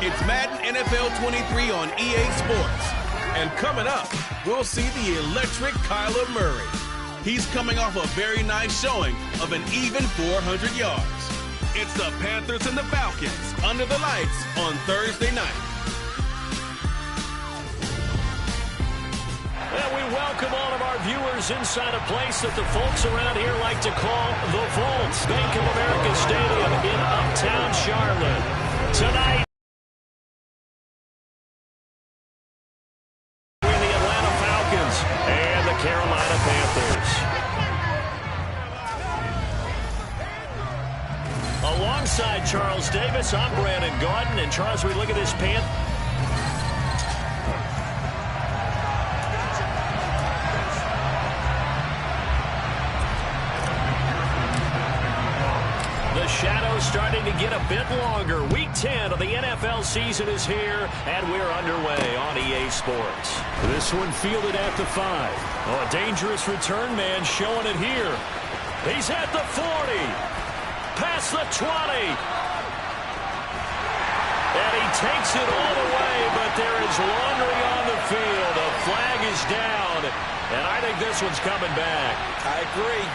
It's Madden NFL 23 on EA Sports. And coming up, we'll see the electric Kyler Murray. He's coming off a very nice showing of an even 400 yards. It's the Panthers and the Falcons under the lights on Thursday night. And we welcome all of our viewers inside a place that the folks around here like to call the Vault. Bank of America Stadium in uptown Charlotte. Tonight, the Atlanta Falcons and the Carolina Panthers. Alongside Charles Davis, I'm Brandon Gaudin. And Charles, we look at this Shadows starting to get a bit longer. Week 10 of the NFL season is here, and we're underway on EA Sports. This one fielded at the 5. Oh, a dangerous return man showing it here. He's at the 40. Past the 20. And he takes it all the way, but there is laundry on the field. A flag is down, and I think this one's coming back. I agree.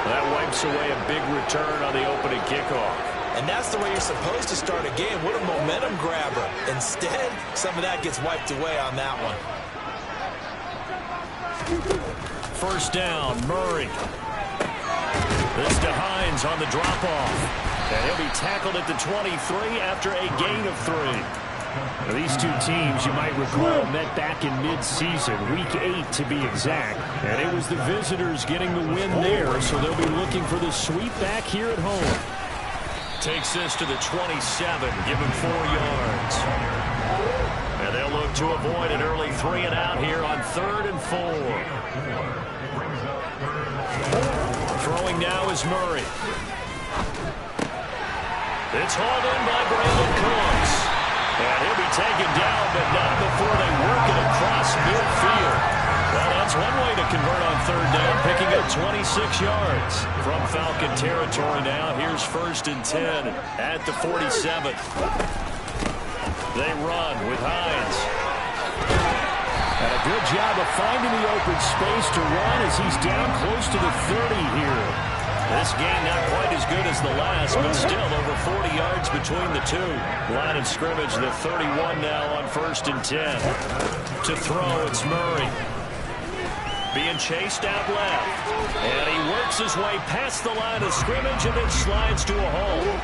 That wipes away a big return on the opening kickoff. And that's the way you're supposed to start a game. What a momentum grabber. Instead, some of that gets wiped away on that one. First down, Murray. This to Hines on the drop-off. And he'll be tackled at the 23 after a gain of 3. Now, these two teams, you might recall, met back in mid-season, Week 8 to be exact. And it was the visitors getting the win there, so they'll be looking for the sweep back here at home. Takes this to the 27, give him 4 yards. And they'll look to avoid an early 3 and out here on 3rd and 4. Throwing now is Murray. It's hauled in by Brandon Cooks. And he'll be taken down, but not before they work it across midfield. Well, that's one way to convert on 3rd down, picking up 26 yards. From Falcon territory now, here's 1st and 10 at the 47. They run with Hines. And a good job of finding the open space to run as he's down close to the 30 here. This game not quite as good as the last, but still over 40 yards between the two. Line of scrimmage, the 31 now on 1st and 10. To throw, it's Murray. Being chased out left. And he works his way past the line of scrimmage and then slides to a hole.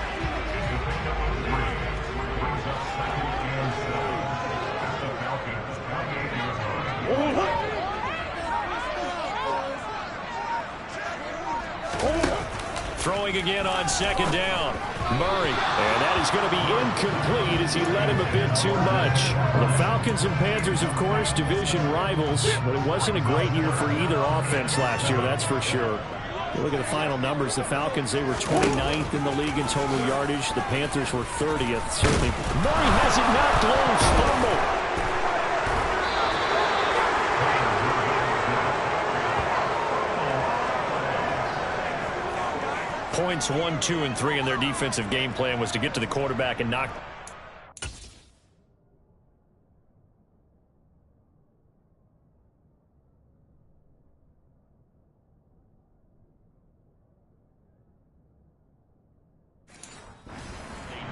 Throwing again on 2nd down. Murray. And that is going to be incomplete as he led him a bit too much. The Falcons and Panthers, of course, division rivals. But it wasn't a great year for either offense last year, that's for sure. You look at the final numbers. The Falcons, they were 29th in the league in total yardage. The Panthers were 30th. Certainly, Murray has it knocked loose. Fumble. Points 1, 2, and 3 in their defensive game plan was to get to the quarterback and knock.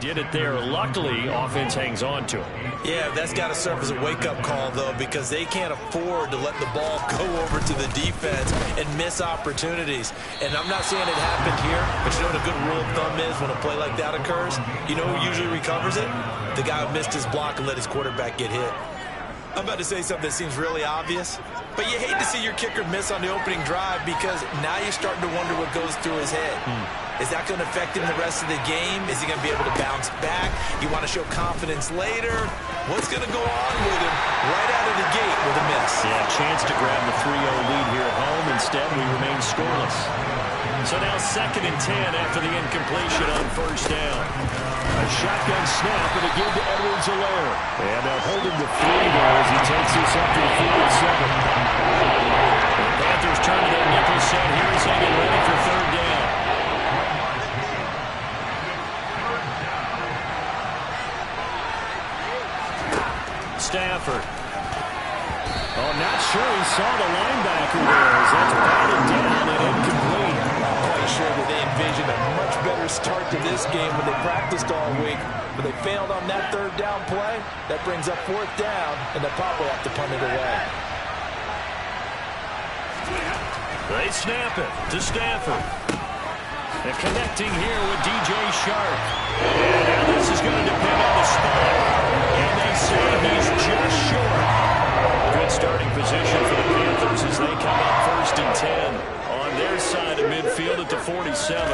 Did it there. Luckily, offense hangs on to it. Yeah, that's got to serve as a wake-up call, though, because they can't afford to let the ball go over to the defense and miss opportunities. And I'm not saying it happened here, but you know what a good rule of thumb is when a play like that occurs? You know who usually recovers it? The guy who missed his block and let his quarterback get hit. I'm about to say something that seems really obvious, but you hate to see your kicker miss on the opening drive because now you're starting to wonder what goes through his head. Is that going to affect him the rest of the game? Is he going to be able to bounce back? You want to show confidence later? What's going to go on with him right out of the gate with a miss? Yeah, chance to grab the 3-0 lead here at home. Instead, we remain scoreless. So now 2nd and 10 after the incompletion on 1st down. A shotgun snap and a give to Edwards-Helaire. And they'll hold him to 3 there as he takes this up to 4 and 7. The Panthers turn to their nickel set here as they get ready for 3rd down. Stafford. Oh, not sure he saw the linebacker there as that's batted down and incomplete. Not quite sure that they envisioned a much better start to this game when they practiced all week. But they failed on that third down play. That brings up fourth down, and they'll probably have to punt it away. They snap it to Stafford. And connecting here with DJ Shark. And now this is going to depend on the spot. And they say he's just short. Good starting position for the Panthers as they come up 1st and 10 on their side of midfield at the 47.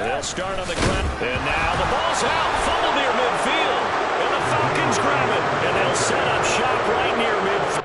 They'll start on the ground. And now the ball's out. Fumble near midfield. And the Falcons grab it. And they'll set up shop right near midfield.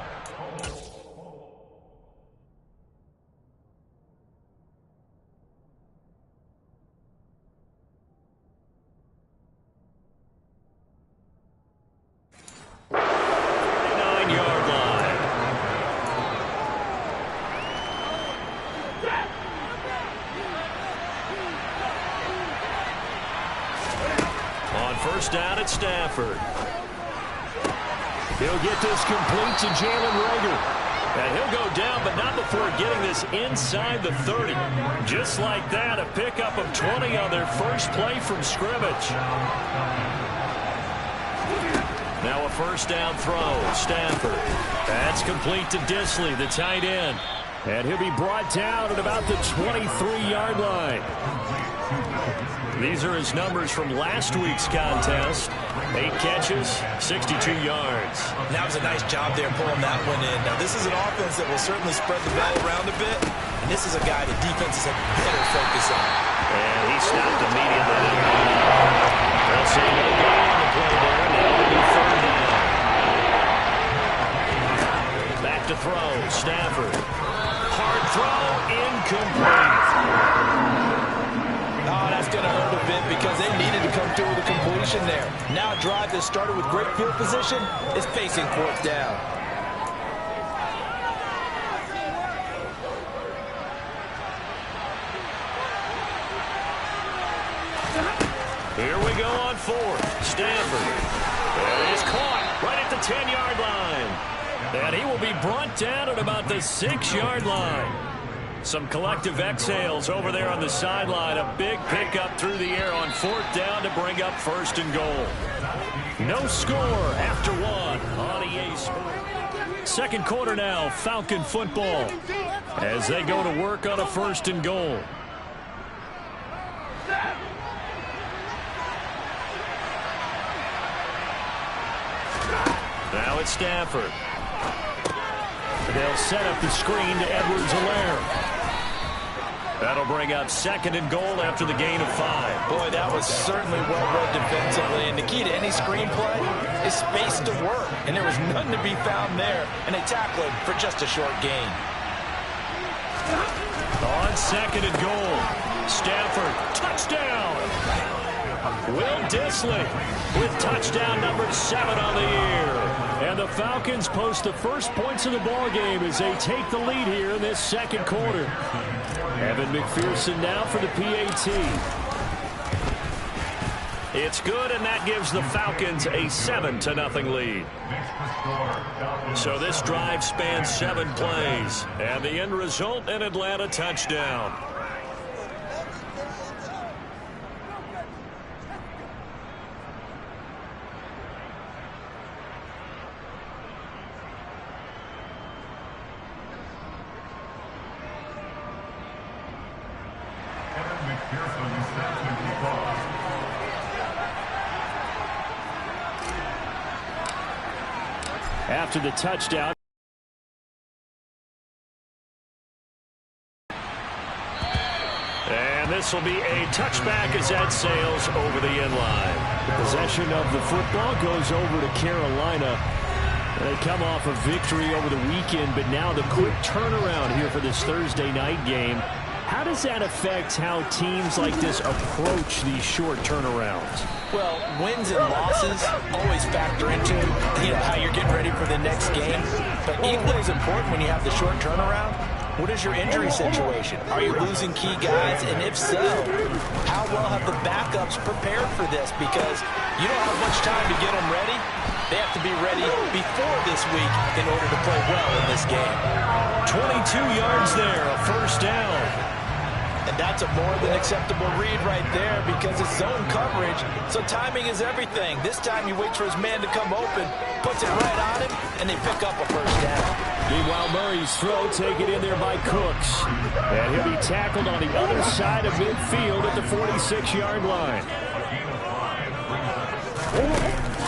First down at Stafford. He'll get this complete to Jalen Reagor. And he'll go down, but not before getting this inside the 30. Just like that, a pickup of 20 on their first play from scrimmage. Now a first down throw. Stafford. That's complete to Disley, the tight end. And he'll be brought down at about the 23-yard line. These are his numbers from last week's contest. 8 catches, 62 yards. That was a nice job there pulling that one in. Now, this is an offense that will certainly spread the ball around a bit. And this is a guy that defenses have better focus on. And he stopped immediately. They'll say no gain on the play there. Now it'll be 3rd down. Back to throw. Stafford. Hard throw. Incomplete. Oh, that's going to hurt a bit because they needed to come through with a completion there. Now a drive that started with great field position is facing 4th down. Here we go on 4th. Stafford. And he's caught right at the 10-yard line. And he will be brought down at about the 6-yard line. Some collective exhales over there on the sideline. A big pickup through the air on 4th down to bring up 1st and goal. No score after 1 on EA Sports. Second quarter now, Falcon football as they go to work on a 1st and goal. Now it's Stafford. They'll set up the screen to Edwards-Helaire. That'll bring up 2nd and goal after the gain of 5. Boy, that was certainly well read defensively. And the key to any screenplay is space to work. And there was none to be found there. And they tackle him for just a short gain. On 2nd and goal, Stafford, touchdown. Will Disley with touchdown number 7 on the year. And the Falcons post the first points of the ball game as they take the lead here in this second quarter. Evan McPherson now for the PAT. It's good, and that gives the Falcons a 7-0 lead. So this drive spans 7 plays, and the end result, an Atlanta touchdown. After the touchdown. And this will be a touchback as that sails over the end line. The possession of the football goes over to Carolina. They come off a victory over the weekend, but now the quick turnaround here for this Thursday night game. How does that affect how teams like this approach these short turnarounds? Well, wins and losses always factor into how you're getting ready for the next game. But equally as important when you have the short turnaround, what is your injury situation? Are you losing key guys? And if so, how well have the backups prepared for this? Because you don't have much time to get them ready. They have to be ready before this week in order to play well in this game. 22 yards there, a first down. And that's a more than acceptable read right there because it's zone coverage, so timing is everything. This time he waits for his man to come open, puts it right on him, and they pick up a first down. Meanwhile, Murray's throw taken in there by Cooks. And he'll be tackled on the other side of midfield at the 46-yard line.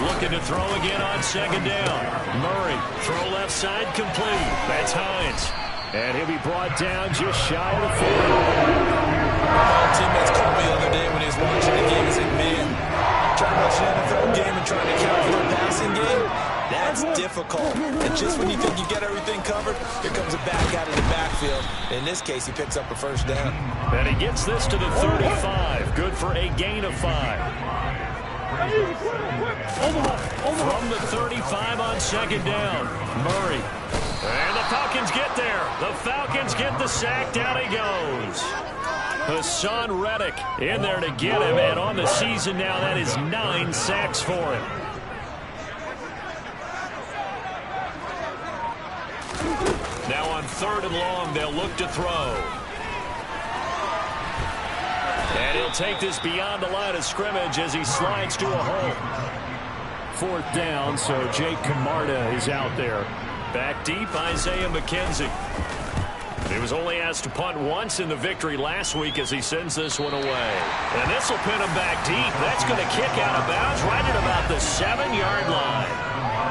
Looking to throw again on second down. Murray, throw left side complete. That's Hines. And he'll be brought down just shy of the 40. My teammates called me the other day when he was watching the game. He said, man, trying to watch an NFL game and trying to count for their passing game, that's difficult. And just when you think you get everything covered, here comes a back out of the backfield. In this case, he picks up a first down. And he gets this to the 35. Good for a gain of 5. From the 35 on second down, Murray. And the Falcons get there. The Falcons get the sack. Down he goes. Hassan Reddick in there to get him. And on the season now, that is 9 sacks for him. Now on third and long, they'll look to throw. And he'll take this beyond the line of scrimmage as he slides to a hole. Fourth down, so Jake Camarda is out there. Back deep, Isaiah McKenzie. He was only asked to punt once in the victory last week as he sends this one away. And this will pin him back deep. That's going to kick out of bounds right at about the 7-yard line.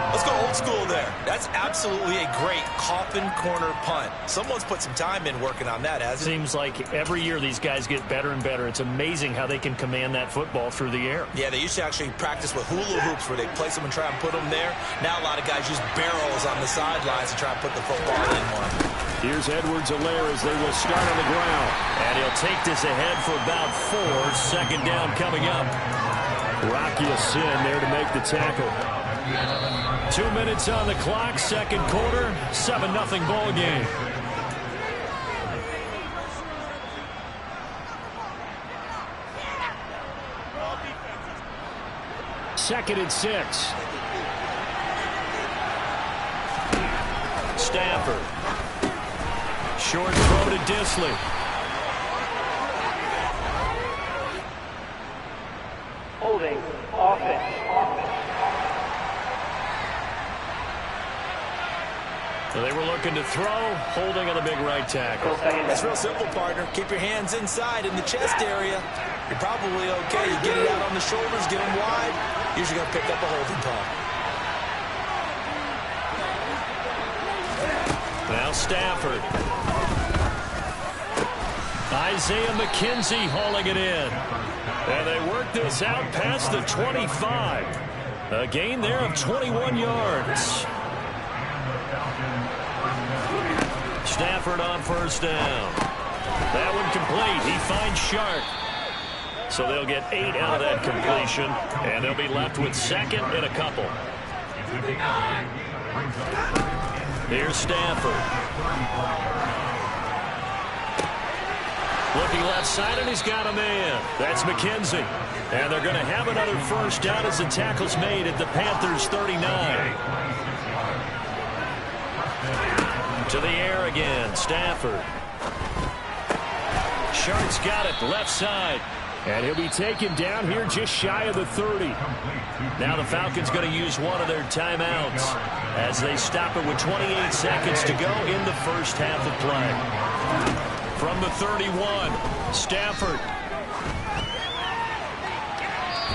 Let's go old school there. That's absolutely a great coffin corner punt. Someone's put some time in working on that, hasn't it? Seems like every year these guys get better and better. It's amazing how they can command that football through the air. Yeah, they used to actually practice with hula hoops where they place them and try and put them there. Now a lot of guys use barrels on the sidelines to try and put the football in one. Here's Edwards-Helaire as they will start on the ground. And he'll take this ahead for about 4. Second down coming up. Rocky Sin there to make the tackle. 2 minutes on the clock, second quarter, 7-0 ball game. Second and 6. Stafford. Short throw to Disley. Holding offense. So they were looking to throw, holding on the big right tackle. It's real simple, partner. Keep your hands inside in the chest area. You're probably okay. You get it out on the shoulders, get them wide. Usually going to pick up a holding call. Now Stafford. Isaiah McKenzie hauling it in. And they work this out past the 25. A gain there of 21 yards. Stafford on first down. That one complete. He finds Sharp. So they'll get 8 out of that completion, and they'll be left with second and a couple. Here's Stafford. Looking left side, and he's got a man. That's McKenzie. And they're going to have another first down as the tackle's made at the Panthers' 39. To the air again, Stafford. Sharp's got it, left side. And he'll be taken down here just shy of the 30. Now the Falcons going to use one of their timeouts as they stop it with 28 seconds to go in the first half of play. From the 31, Stafford.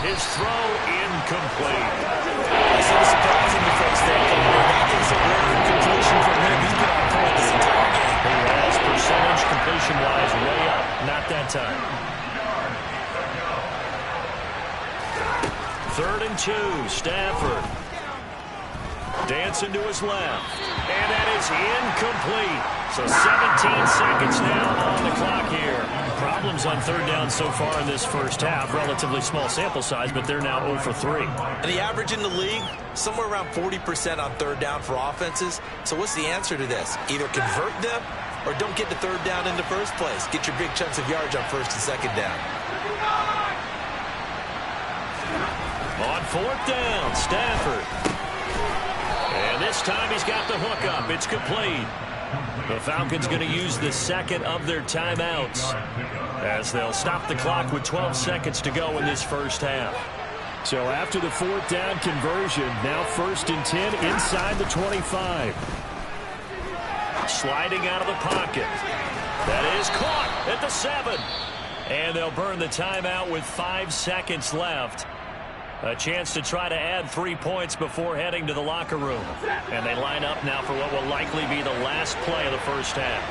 His throw incomplete. It's so surprising the first thing. That is a rare incompletion from him. He's been on point this entire game. He has percentage completion-wise way up. Not that time. 3rd and 2, Stafford. Dancing to his left. And that is incomplete. So 17 seconds now on the clock here. Problems on third down so far in this first half. Relatively small sample size, but they're now 0 for 3. And the average in the league, somewhere around 40% on third down for offenses. So what's the answer to this? Either convert them or don't get the third down in the first place. Get your big chunks of yards on first and second down. On 4th down, Stafford. this time he's got the hook up. It's complete. The Falcons going to use the second of their timeouts as they'll stop the clock with 12 seconds to go in this first half. So after the fourth down conversion, now 1st and 10 inside the 25. Sliding out of the pocket. That is caught at the 7. And they'll burn the timeout with 5 seconds left. A chance to try to add 3 points before heading to the locker room. And they line up now for what will likely be the last play of the first half.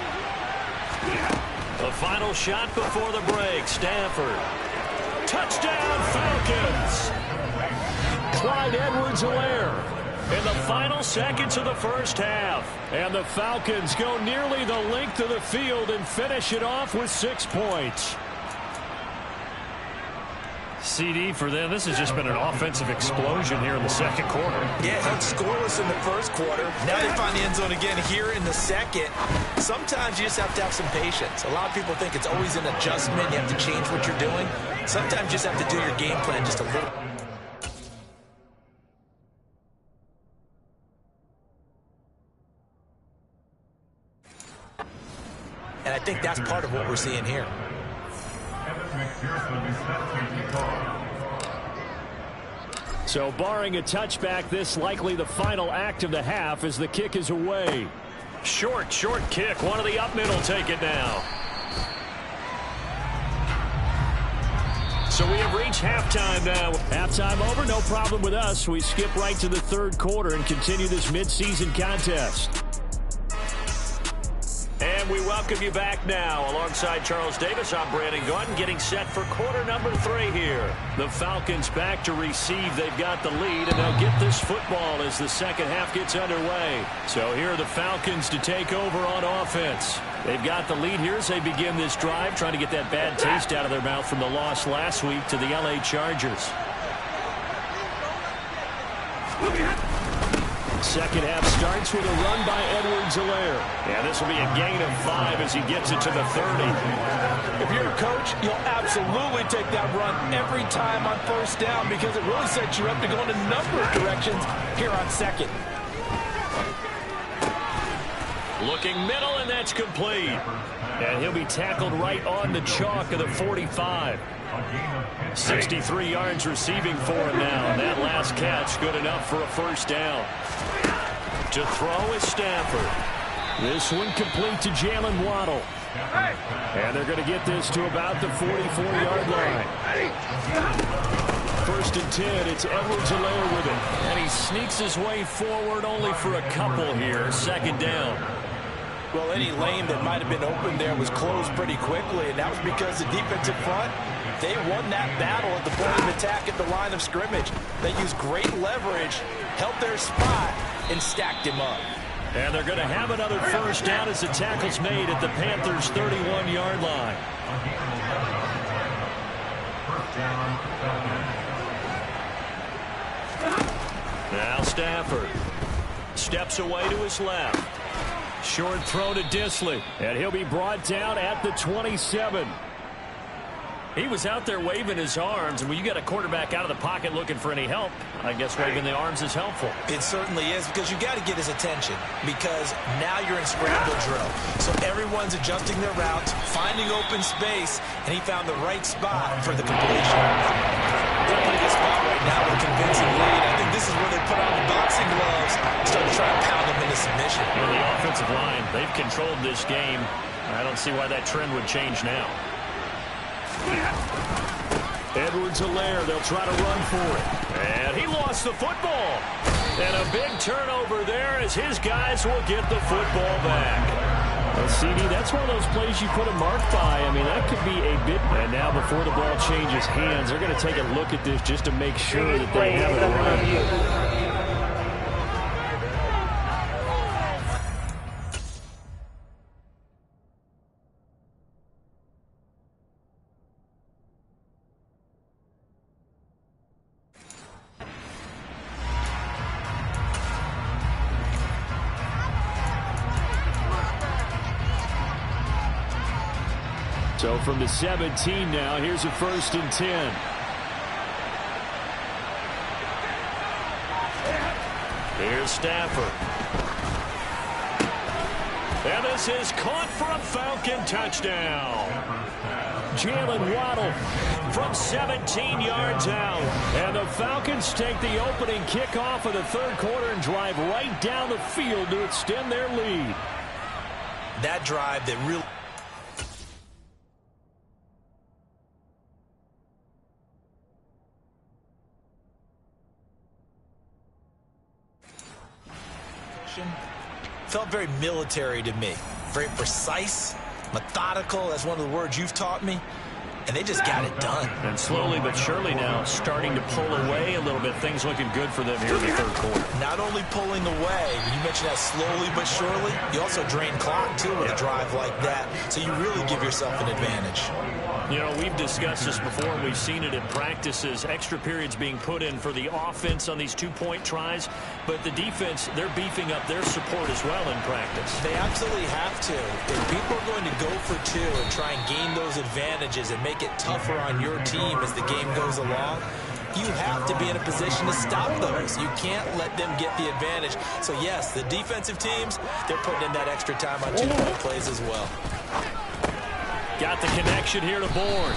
The final shot before the break. Stafford. Touchdown, Falcons! Clyde Edwards-Helaire in the final seconds of the first half. And the Falcons go nearly the length of the field and finish it off with 6 points. CD for them, this has just been an offensive explosion here in the second quarter. Yeah, held scoreless in the first quarter. Now they find the end zone again here in the second. Sometimes you just have to have some patience. A lot of people think it's always an adjustment. You have to change what you're doing. Sometimes you just have to do your game plan just a little. And I think that's part of what we're seeing here. So barring a touchback, this likely the final act of the half as the kick is away. Short kick. One of the up middle take it now. So we have reached halftime now. Halftime over, no problem with us. We skip right to the third quarter and continue this midseason contest. And we welcome you back now. Alongside Charles Davis, I'm Brandon Gaudin, getting set for quarter number 3 here. The Falcons back to receive. They've got the lead, and they'll get this football as the second half gets underway. So here are the Falcons to take over on offense. They've got the lead here as they begin this drive, trying to get that bad taste out of their mouth from the loss last week to the LA Chargers. Second half starts with a run by Edwards-Helaire. And this will be a gain of 5 as he gets it to the 30. If you're a coach, you'll absolutely take that run every time on first down because it really sets you up to go in a number of directions here on second. Looking middle, and that's complete. And he'll be tackled right on the chalk of the 45. 63 yards receiving for him now. And that last catch good enough for a first down. To throw is Stafford. This one complete to Jalen Waddle. And they're going to get this to about the 44-yard line. 1st and 10, it's Edwards-Helaire with it. And he sneaks his way forward only for a couple here. Second down. Well, any lane that might have been open there was closed pretty quickly, and that was because the defensive front, they won that battle at the point of attack at the line of scrimmage. They used great leverage, held their spot, and stacked him up. And they're going to have another first down as the tackle's made at the Panthers' 31-yard line. Now Stafford steps away to his left. Short throw to Disley, and he'll be brought down at the 27. He was out there waving his arms, and when you got a quarterback out of the pocket looking for any help, I guess waving the arms is helpful. It certainly is, because you got to get his attention, because now you're in scramble drill. So everyone's adjusting their routes, finding open space, and he found the right spot for the completion. They're in a pretty good spot right now with a convincing lead. I think this is where they put on the boxing gloves and start to try to pound them into submission. Well, the offensive line, they've controlled this game. I don't see why that trend would change now. Edwards-Helaire, they'll try to run for it. And he lost the football. And a big turnover there as his guys will get the football back. Well, CD, that's one of those plays you put a mark by. I mean, that could be a bit. And now before the ball changes hands, they're going to take a look at this just to make sure that they have it right. So from the 17 now, here's a 1st and 10. Here's Stafford. And this is caught for a Falcon touchdown. Jalen Waddle from 17 yards out. And the Falcons take the opening kickoff of the third quarter and drive right down the field to extend their lead. That drive that really... felt very military to me. Very precise, methodical. That's one of the words you've taught me. And they just got it done. And slowly but surely now starting to pull away a little bit. Things looking good for them here in the third quarter. Not only pulling away, you mentioned that slowly but surely, you also drain clock too with a drive like that. So you really give yourself an advantage. You know, we've discussed this before, and we've seen it in practices. Extra periods being put in for the offense on these two-point tries. But the defense, they're beefing up their support as well in practice. They absolutely have to. If people are going to go for two and try and gain those advantages and make it tougher on your team as the game goes along, you have to be in a position to stop those. You can't let them get the advantage. So, yes, the defensive teams, they're putting in that extra time on two-point plays as well. Got the connection here to Bourne.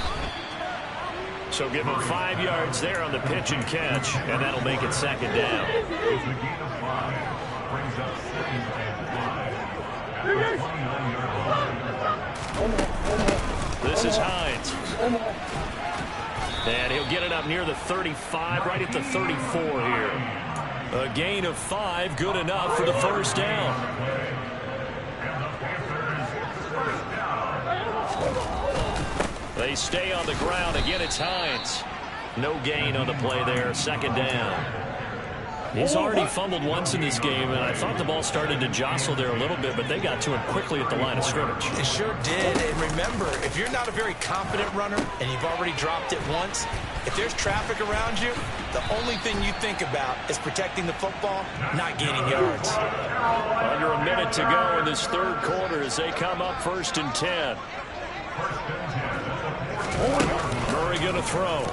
So give him 5 yards there on the pitch and catch, and that'll make it second down. This is Hines. And he'll get it up near the 35, right at the 34 here. A gain of 5, good enough for the first down. They stay on the ground. Again, it's Hines. No gain on the play there. Second down. He's already fumbled once in this game, and I thought the ball started to jostle there a little bit, but they got to him quickly at the line of scrimmage. It sure did. And remember, if you're not a very confident runner and you've already dropped it once, if there's traffic around you, the only thing you think about is protecting the football, not gaining yards. Under a minute to go in this third quarter as they come up 1st and 10. Murray going to throw.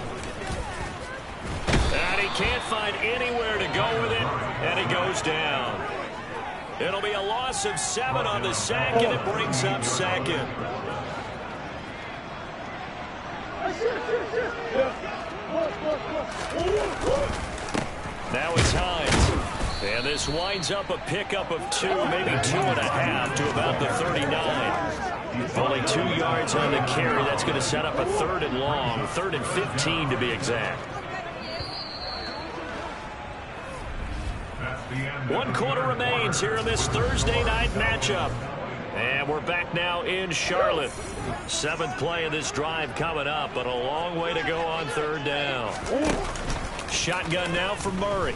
And he can't find anywhere to go with it, and he goes down. It'll be a loss of 7 on the sack, and it brings up second. Now it's Hines. And this winds up a pickup of 2, maybe 2.5 to about the 39. Only 2 yards on the carry. That's going to set up a 3rd and long, 3rd and 15 to be exact. 1 quarter remains here in this Thursday night matchup. And we're back now in Charlotte. 7th play of this drive coming up, but a long way to go on 3rd down. Shotgun now for Murray.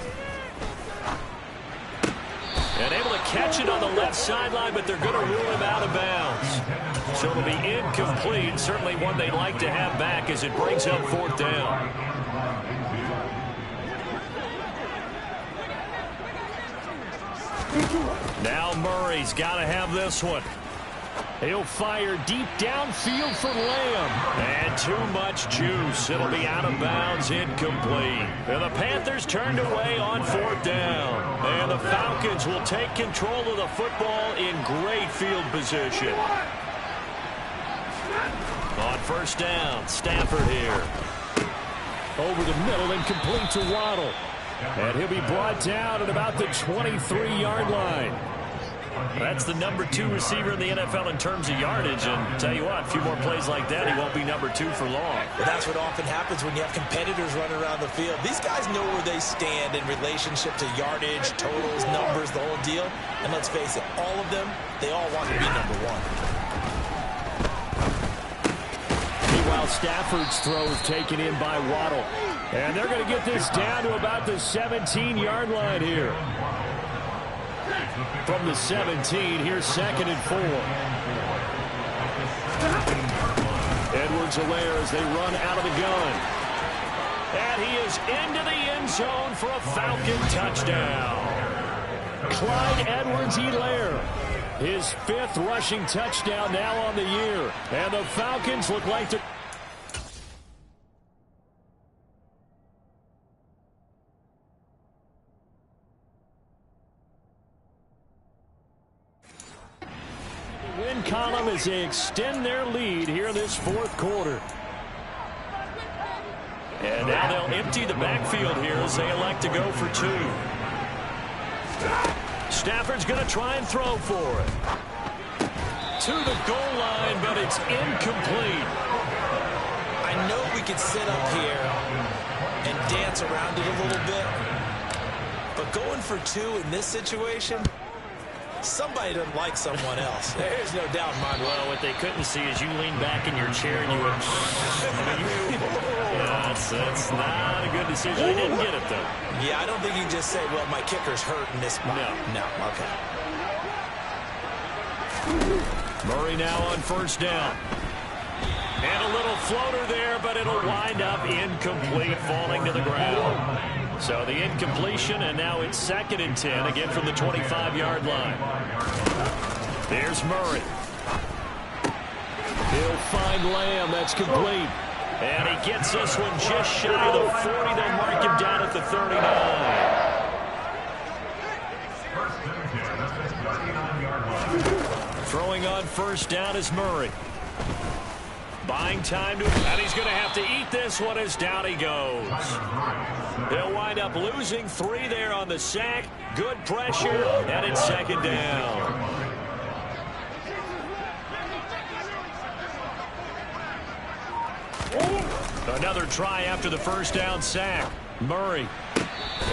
And able to catch it on the left sideline, but they're going to rule him out of bounds. So it'll be incomplete. Certainly one they'd like to have back as it brings up 4th down. Now Murray's got to have this one. He'll fire deep downfield for Lamb. And too much juice. It'll be out of bounds, incomplete. And the Panthers turned away on 4th down. And the Falcons will take control of the football in great field position. On 1st down, Stafford here. Over the middle and complete to Waddle. And he'll be brought down at about the 23-yard line. That's the number 2 receiver in the NFL in terms of yardage. And tell you what, a few more plays like that, he won't be number 2 for long. Well, that's what often happens when you have competitors running around the field. These guys know where they stand in relationship to yardage, totals, numbers, the whole deal. And let's face it, all of them, they all want to be number 1. Meanwhile, Stafford's throw is taken in by Waddle. And they're going to get this down to about the 17-yard line here. From the 17, here's 2nd and 4. Edwards-Helaire as they run out of the gun. And he is into the end zone for a Falcon touchdown. Clyde Edwards-Helaire, his 5th rushing touchdown now on the year. And the Falcons look like they're... Win column as they extend their lead here this fourth quarter. And now they'll empty the backfield here as they elect to go for two. Stafford's going to try and throw for it. To the goal line, but it's incomplete. I know we could sit up here and dance around it a little bit, but going for two in this situation, somebody doesn't like someone else. There's no doubt in my mind. Well, what they couldn't see is you leaned back in your chair and you went, that's not a good decision. They didn't get it, though. Yeah, I don't think you can just say, well, my kicker's hurt in this spot. No, okay. Murray now on first down. And a little floater there, but it'll wind up incomplete, falling to the ground. So the incompletion, and now it's 2nd and 10, again from the 25-yard line. There's Murray. He'll find Lamb. That's complete. And he gets this one just shy of the 40. They'll mark him down at the 39. Throwing on first down is Murray. Buying time to, and he's going to have to eat this one as down he goes. They'll wind up losing 3 there on the sack. Good pressure, and it's 2nd down. Another try after the first down sack. Murray.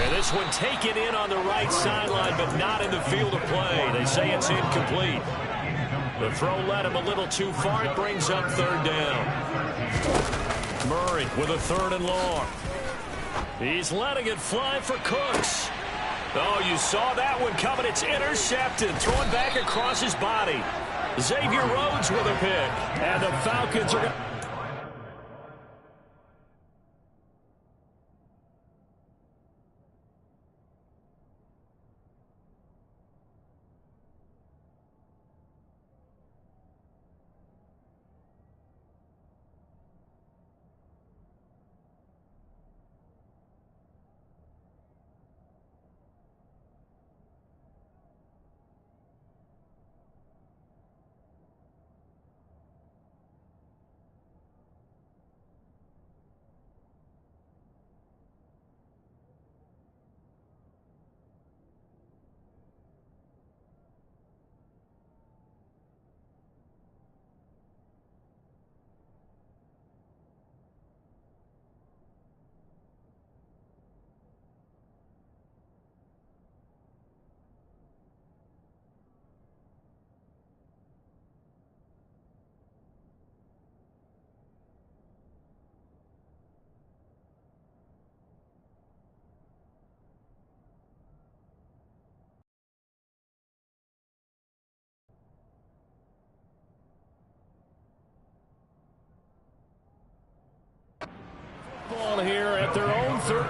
And this one taken in on the right sideline, but not in the field of play. They say it's incomplete. The throw led him a little too far. It brings up 3rd down. Murray with a 3rd and long. He's letting it fly for Cooks. Oh, you saw that one coming. It's intercepted. Thrown back across his body. Xavier Rhodes with a pick. And the Falcons are going to... Ball here at their own 3rd.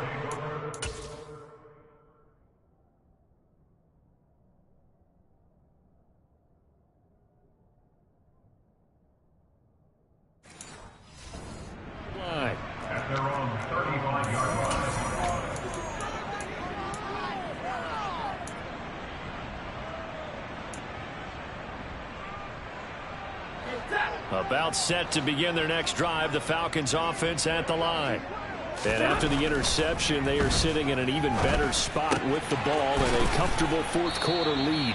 Line. At their own 35-yard line. About set to begin their next drive, the Falcons offense at the line. And after the interception, they are sitting in an even better spot with the ball and a comfortable fourth quarter lead.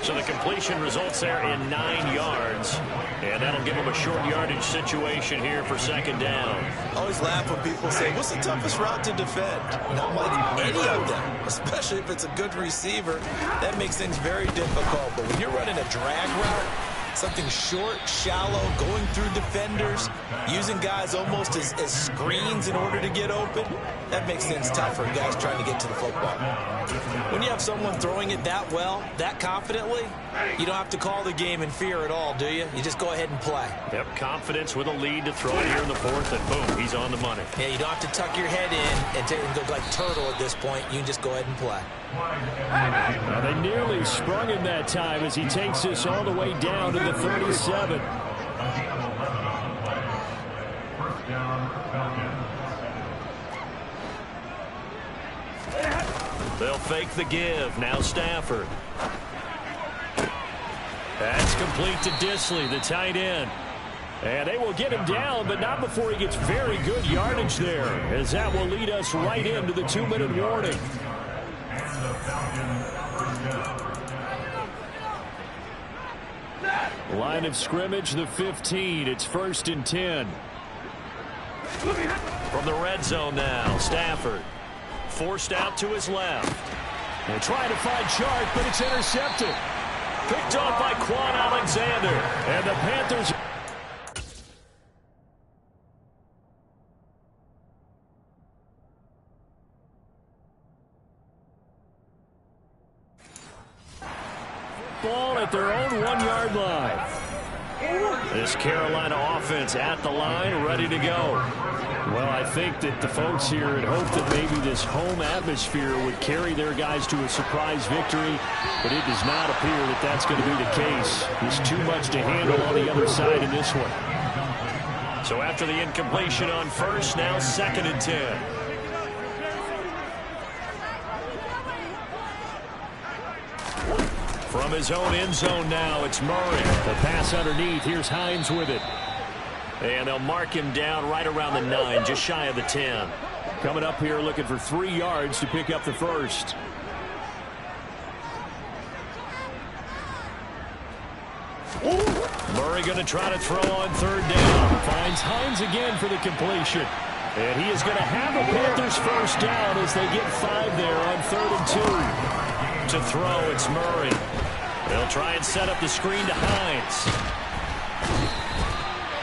So the completion results there in 9 yards. And that'll give them a short yardage situation here for 2nd down. I always laugh when people say, what's the toughest route to defend? And I'm like, any of them, especially if it's a good receiver. That makes things very difficult. But when you're running a drag route, something short, shallow, going through defenders, using guys almost as screens in order to get open, that makes things tough for guys trying to get to the football. When you have someone throwing it that well, that confidently, you don't have to call the game in fear at all, do you? You just go ahead and play. Yep, confidence with a lead to throw it here in the 4th, and boom, he's on the money. Yeah, you don't have to tuck your head in and go like turtle at this point. You can just go ahead and play. Now they nearly sprung him that time as he takes this all the way down to the 37. They'll fake the give. Now Stafford. That's complete to Disley, the tight end. And they will get him down, but not before he gets very good yardage there, as that will lead us right into the 2-minute warning. Line of scrimmage, the 15. It's 1st and 10. From the red zone now, Stafford. Forced out to his left. They're trying to find Chark, but it's intercepted. Picked off by Quan Alexander. And the Panthers... ball at their own 1-yard line. This Carolina offense at the line, ready to go. Well, I think that the folks here had hoped that maybe this home atmosphere would carry their guys to a surprise victory, but it does not appear that that's going to be the case. There's too much to handle on the other side in this one. So after the incompletion on first, now 2nd and 10. From his own end zone now, it's Murray. The pass underneath. Here's Hines with it. And they'll mark him down right around the 9, just shy of the 10. Coming up here looking for 3 yards to pick up the first. Murray going to try to throw on 3rd down. Finds Hines again for the completion. And he is going to have a Panthers first down as they get 5 there on 3rd and 2. To throw, it's Murray. They'll try and set up the screen to Hines.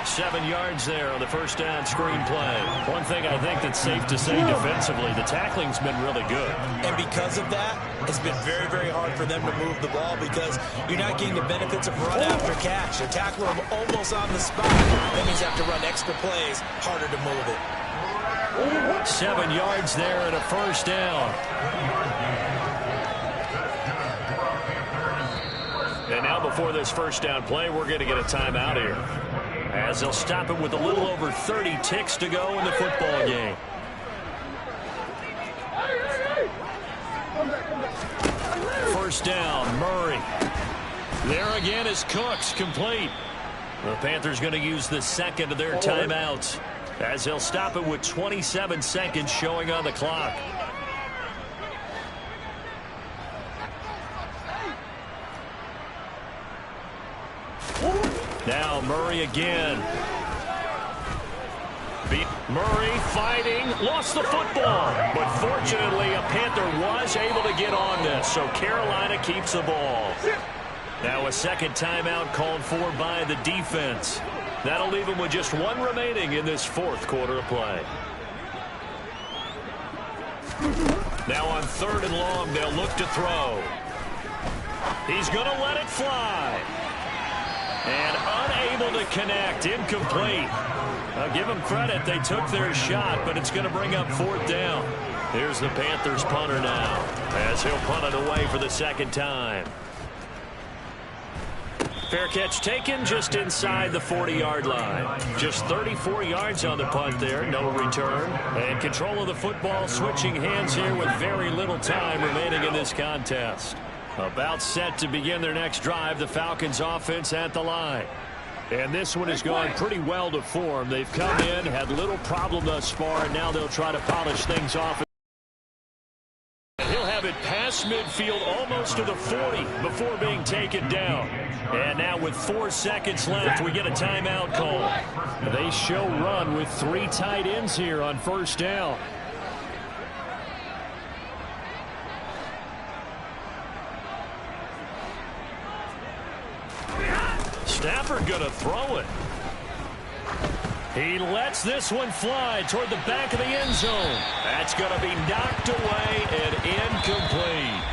7 yards there on the first down screen play. One thing I think that's safe to say defensively, the tackling's been really good. And because of that, it's been very, very hard for them to move the ball because you're not getting the benefits of run after catch. They tackle them almost on the spot. That means you have to run extra plays, harder to move it. 7 yards there and a first down. And now before this first down play, we're going to get a timeout here, as they'll stop it with a little over 30 ticks to go in the football game. First down, Murray. There again is Cooks, complete. The Panthers going to use the second of their timeouts, as they'll stop it with 27 seconds showing on the clock. Now Murray again. Murray fighting, lost the football. But fortunately, a Panther was able to get on this, so Carolina keeps the ball. Now a second timeout called for by the defense. That'll leave them with just 1 remaining in this 4th quarter of play. Now on 3rd and long, they'll look to throw. He's going to let it fly. And unable to connect, incomplete. I'll give them credit, they took their shot, but it's going to bring up 4th down. Here's the Panthers punter now, as he'll punt it away for the 2nd time. Fair catch taken just inside the 40-yard line. Just 34 yards on the punt there, no return. And control of the football switching hands here with very little time remaining in this contest. About set to begin their next drive, the Falcons offense at the line. And this one has gone pretty well to form. They've come in, had little problem thus far, and now they'll try to polish things off. He'll have it past midfield almost to the 40 before being taken down. And now with 4 seconds left, we get a timeout call. They show run with 3 tight ends here on first down. Stafford going to throw it. He lets this one fly toward the back of the end zone. That's going to be knocked away and incomplete.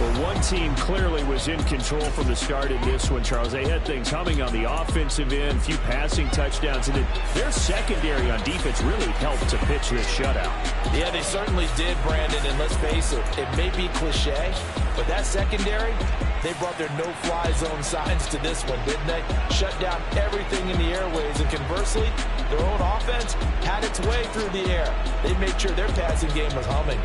Well, one team clearly was in control from the start in this one, Charles. They had things humming on the offensive end, a few passing touchdowns, and their secondary on defense really helped to pitch this shutout. Yeah, they certainly did, Brandon, and let's face it, it may be cliche, but that secondary, they brought their no-fly zone signs to this one, didn't they? Shut down everything in the airways, and conversely, their own offense had its way through the air. They made sure their passing game was humming.